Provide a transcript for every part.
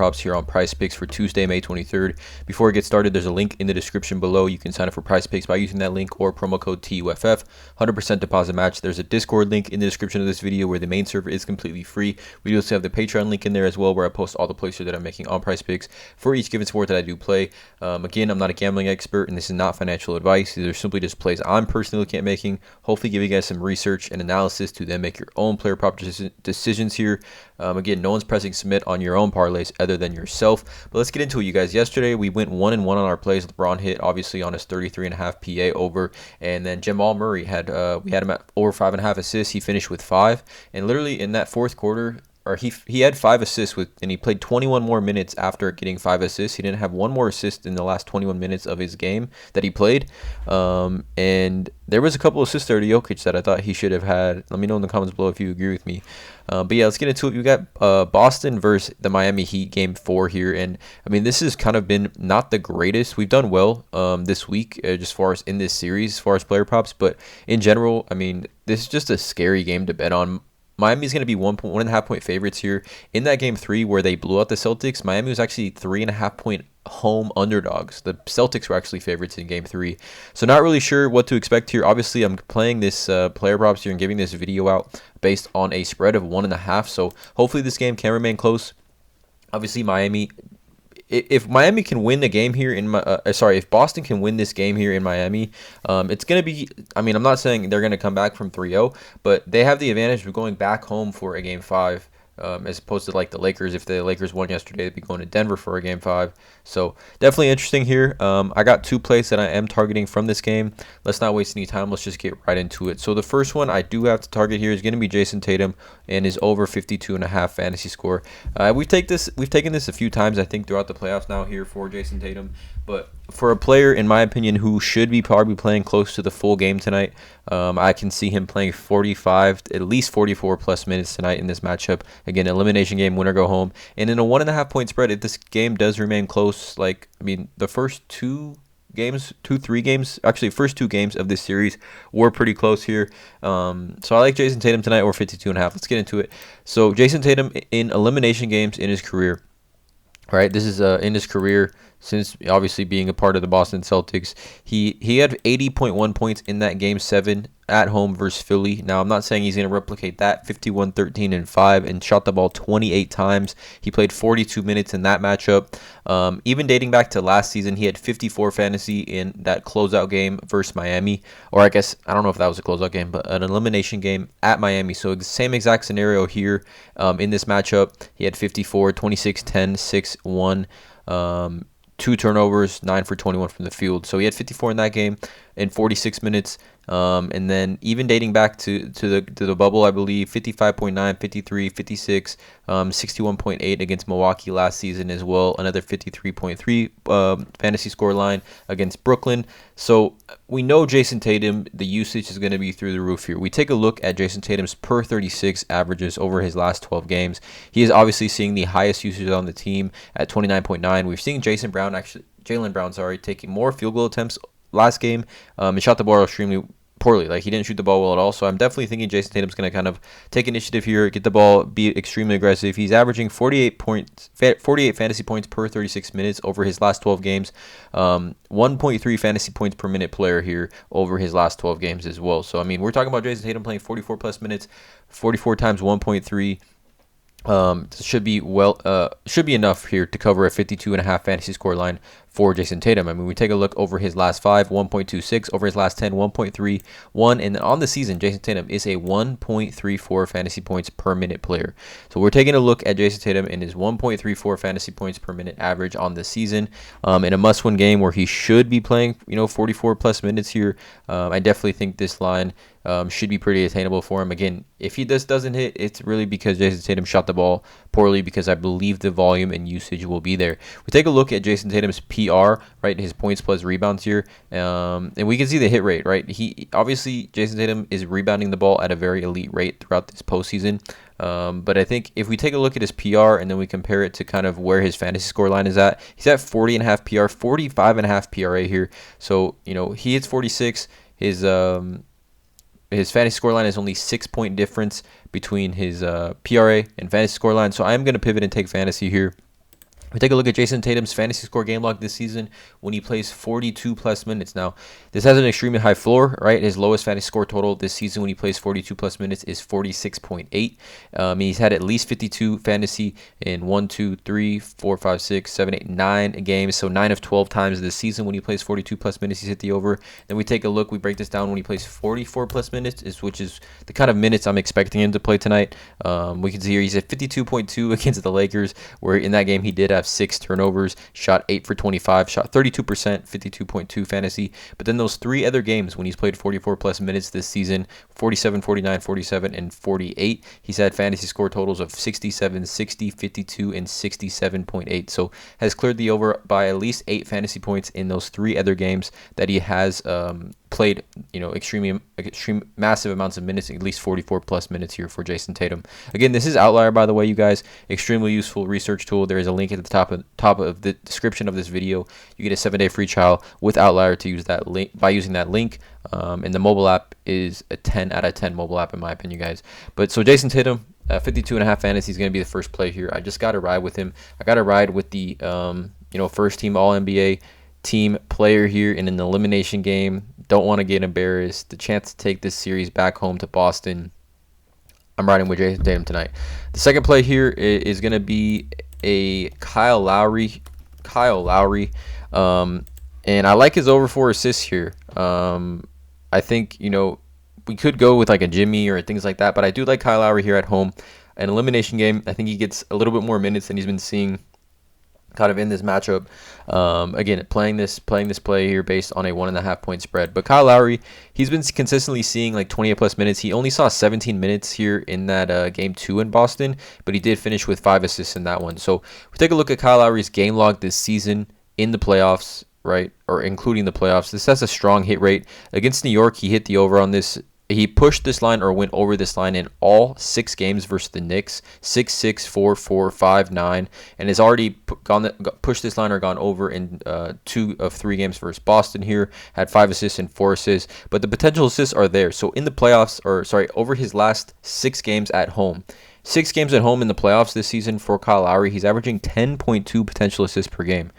props here on PrizePicks for Tuesday, May 23rd. Before we get started, there's a link in the description below. You can sign up for PrizePicks by using that link or promo code TUFF. 100% deposit match. There's a Discord link in the description of this video where the main server is completely free. We also have the Patreon link in there as well, where I post all the plays that I'm making on PrizePicks for each given sport that I do play. Again, I'm not a gambling expert, and this is not financial advice. These are simply just plays I'm personally looking at making. Hopefully, give you guys some research and analysis to then make your own player prop decisions here. Again, no one's pressing submit on your own parlays other than yourself. But let's get into it, you guys. Yesterday, we went 1-1 on our plays. LeBron hit, obviously, on his 33.5 PA over. And then Jamal Murray we had him at over 5.5 assists. He finished with 5. And literally in that fourth quarter, he had 5 assists and he played 21 more minutes after getting 5 assists. He didn't have one more assist in the last 21 minutes of his game that he played. And there was a couple assists there to Jokic that I thought he should have had. Let me know in the comments below if you agree with me. But yeah, let's get into it. We got Boston versus the Miami Heat game 4 here. And I mean, this has kind of been not the greatest. We've done well this week as far as in this series, as far as player props. But in general, I mean, this is just a scary game to bet on. Miami's going to be 1.5 point favorites here. In that game 3 where they blew out the Celtics, Miami was actually 3.5 point home underdogs. The Celtics were actually favorites in game 3. So not really sure what to expect here. Obviously, I'm playing this player props here and giving this video out based on a spread of 1.5. So hopefully this game can remain close. Obviously, if Miami can win the game here if Boston can win this game here in Miami, it's going to be, I mean, I'm not saying they're going to come back from 3-0, but they have the advantage of going back home for a game 5. As opposed to like the Lakers. If the Lakers won yesterday, they'd be going to Denver for a game 5. So definitely interesting here. I got 2 plays that I am targeting from this game. Let's not waste any time. Let's just get right into it. So the first one I do have to target here is going to be Jason Tatum and his over 52.5 fantasy score. We've taken this a few times, I think, throughout the playoffs now here for Jason Tatum. But for a player, in my opinion, who should be probably playing close to the full game tonight, I can see him playing 45, at least 44 plus minutes tonight in this matchup. Again, elimination game, winner go home. And in a 1.5 point spread, if this game does remain close, the first 3 games of this series were pretty close here. So I like Jason Tatum tonight over 52.5. Let's get into it. So Jason Tatum in elimination games in his career. Right, this is in his career since obviously being a part of the Boston Celtics. He had 80.1 points in that game 7 at home versus Philly. Now, I'm not saying he's going to replicate that 51, 13, and 5 and shot the ball 28 times. He played 42 minutes in that matchup. Even dating back to last season, he had 54 fantasy in that closeout game versus Miami. Or I guess, I don't know if that was a closeout game, but an elimination game at Miami. So same exact scenario here in this matchup. He had 54, 26, 10, 6, 1. 2 turnovers, 9 for 21 from the field. So he had 54 in that game in 46 minutes. And then even dating back to the bubble, I believe 55.9, 53, 56, 61.8 against Milwaukee last season as well. Another 53.3 fantasy score line against Brooklyn. So we know Jason Tatum, the usage is going to be through the roof here. We take a look at Jason Tatum's per 36 averages over his last 12 games. He is obviously seeing the highest usage on the team at 29.9. We've seen Jaylen Brown, taking more field goal attempts last game. He shot the ball extremely poorly. Like, he didn't shoot the ball well at all. So I'm definitely thinking Jason Tatum's going to kind of take initiative here, get the ball, be extremely aggressive. He's averaging 48 fantasy points per 36 minutes over his last 12 games. 1.3 fantasy points per minute player here over his last 12 games as well. So, I mean, we're talking about Jason Tatum playing 44 plus minutes, 44 times 1.3. Should be enough here to cover a 52.5 fantasy score line for Jason Tatum. I mean, we take a look over his last 5, 1.26, over his last 10, 1.31, and on the season, Jason Tatum is a 1.34 fantasy points per minute player. So we're taking a look at Jason Tatum and his 1.34 fantasy points per minute average on the season. In a must-win game where he should be playing, 44 plus minutes here, I definitely think this line should be pretty attainable for him. Again, if this doesn't hit, it's really because Jason Tatum shot the ball poorly, because I believe the volume and usage will be there. We take a look at Jason Tatum's PR, right, his points plus rebounds here, and we can see the hit rate, right? Jason Tatum is rebounding the ball at a very elite rate throughout this postseason. But I think if we take a look at his PR and then we compare it to kind of where his fantasy score line is at, he's at 40.5 PR, 45.5 PRA here. So, he hits 46. His fantasy score line is only 6-point difference between his PRA and fantasy score line. So I'm going to pivot and take fantasy here. We take a look at Jason Tatum's fantasy score game log this season when he plays 42 plus minutes. Now, this has an extremely high floor, right? His lowest fantasy score total this season when he plays 42 plus minutes is 46.8. He's had at least 52 fantasy in 1, 2, 3, 4, 5, 6, 7, 8, 9 games. So 9 of 12 times this season when he plays 42 plus minutes, he's hit the over. Then we take a look, we break this down when he plays 44 plus minutes, which is the kind of minutes I'm expecting him to play tonight. We can see here he's at 52.2 against the Lakers, where in that game he did have 6 turnovers, shot 8 for 25, shot 32%, 52.2 fantasy. But then those 3 other games when he's played 44 plus minutes this season, 47, 49, 47, and 48, he's had fantasy score totals of 67, 60, 52, and 67.8. So has cleared the over by at least 8 fantasy points in those 3 other games that he has played, extreme massive amounts of minutes, at least 44 plus minutes here for Jason Tatum. Again, this is Outlier, by the way, you guys. Extremely useful research tool. There is a link at the top of the description of this video. You get a 7-day free trial with Outlier to use that link by using that link. And the mobile app is a 10 out of 10 mobile app in my opinion, guys. But so Jason Tatum, 52.5 fantasy is going to be the first play here. I just got to ride with him. I got to ride with the first team All NBA team player here in an elimination game. Don't want to get embarrassed. The chance to take this series back home to Boston. I'm riding with Jason Tatum tonight. The second play here is going to be a Kyle Lowry. And I like his over 4 assists here. I think, we could go with like a Jimmy or things like that, but I do like Kyle Lowry here at home. An elimination game, I think he gets a little bit more minutes than he's been seeing kind of in this matchup. Again, playing this play here based on a 1.5 point spread. But Kyle Lowry, he's been consistently seeing like 28 plus minutes. He only saw 17 minutes here in that game 2 in Boston, but he did finish with 5 assists in that one. So if we take a look at Kyle Lowry's game log this season in the playoffs, right, or including the playoffs, this has a strong hit rate. Against New York, he hit the over on this. He pushed this line or went over this line in all 6 games versus the Knicks, 6-6, 4-4, 5-9, and has already pushed this line or gone over in 2 of 3 games versus Boston here, had 5 assists and 4 assists, but the potential assists are there. So in the playoffs, over his last 6 games at home, 6 games at home in the playoffs this season for Kyle Lowry, he's averaging 10.2 potential assists per game.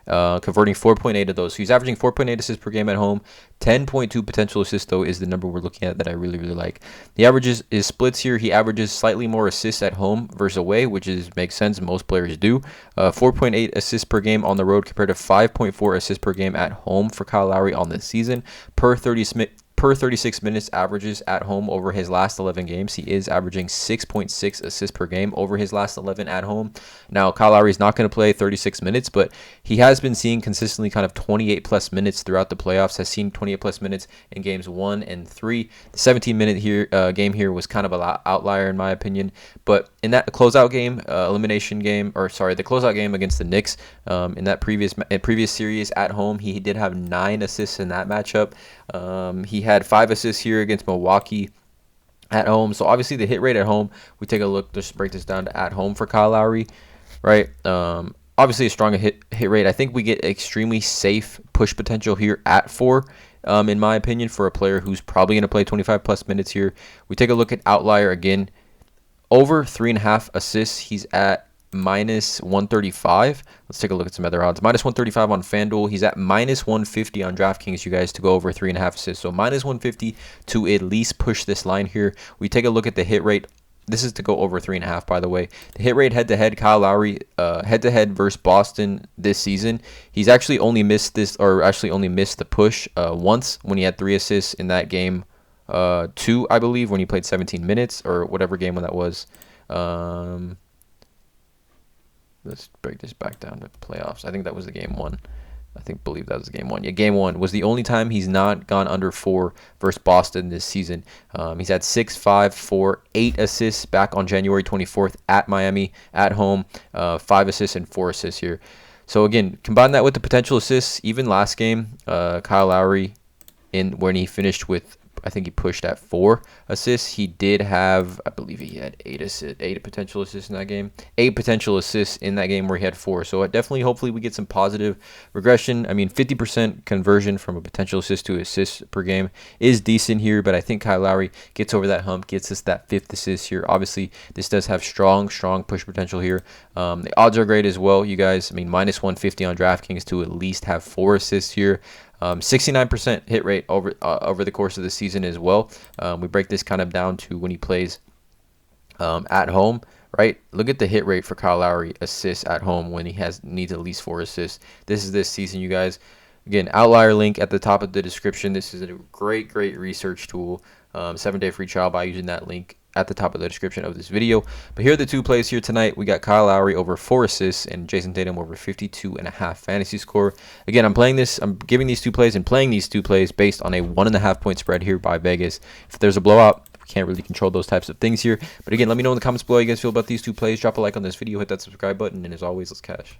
Converting 4.8 of those. So he's averaging 4.8 assists per game at home. 10.2 potential assists, though, is the number we're looking at that I really, really like. He averages his splits here. He averages slightly more assists at home versus away, which makes sense. Most players do. 4.8 assists per game on the road compared to 5.4 assists per game at home for Kyle Lowry on this season. Per 36 minutes averages at home over his last 11 games. He is averaging 6.6 assists per game over his last 11 at home. Now, Kyle Lowry is not going to play 36 minutes, but he has been seeing consistently kind of 28 plus minutes throughout the playoffs, has seen 28 plus minutes in games 1 and 3. The 17-minute game here was kind of an outlier in my opinion, but in that closeout game, the closeout game against the Knicks, in that previous series at home, he did have 9 assists in that matchup. He had 5 assists here against Milwaukee at home. So obviously the hit rate at home, we take a look, just break this down to at home for Kyle Lowry, right? Obviously a stronger hit rate. I think we get extremely safe push potential here at 4, in my opinion, for a player who's probably going to play 25 plus minutes here. We take a look at Outlier again. Over 3.5 assists, he's at minus 135. Let's take a look at some other odds. Minus 135 on FanDuel. He's at minus 150 on DraftKings, you guys, to go over 3.5 assists. So minus 150 to at least push this line here. We take a look at the hit rate. This is to go over 3.5, by the way. The hit rate head-to-head, Kyle Lowry, head-to-head versus Boston this season. He's actually only missed the push once when he had 3 assists in that game 2, I believe, when he played 17 minutes or whatever game when that was. Let's break this back down to playoffs. I think that was the game 1. Believe that was game 1. Yeah, game 1 was the only time he's not gone under 4 versus Boston this season. He's had 6, 5, 4, 8 assists back on January 24th at Miami at home. 5 assists and 4 assists here. So again, combine that with the potential assists. Even last game, Kyle Lowry, when he finished with I think he pushed at 4 assists. He did have, I believe he had 8 potential assists in that game. 8 potential assists in that game where he had 4. So definitely, hopefully, we get some positive regression. I mean, 50% conversion from a potential assist to assist per game is decent here, but I think Kyle Lowry gets over that hump, gets us that 5th assist here. Obviously, this does have strong push potential here. The odds are great as well, you guys. I mean, minus 150 on DraftKings to at least have 4 assists here. 69% hit rate over the course of the season as well. We break this kind of down to when he plays at home, right? Look at the hit rate for Kyle Lowry assists at home when he needs at least 4 assists. This is this season, you guys. Again, outlier link at the top of the description. This is a great research tool. 7-day free trial by using that link at the top of the description of this video. But here are the 2 plays here tonight. We got Kyle Lowry over 4 assists and Jason Tatum over 52.5 fantasy score. Again, I'm giving these 2 plays and playing these 2 plays based on a 1.5 point spread here by Vegas. If there's a blowout, we can't really control those types of things here. But again, let me know in the comments below how you guys feel about these 2 plays. Drop a like on this video, hit that subscribe button, and as always, let's cash.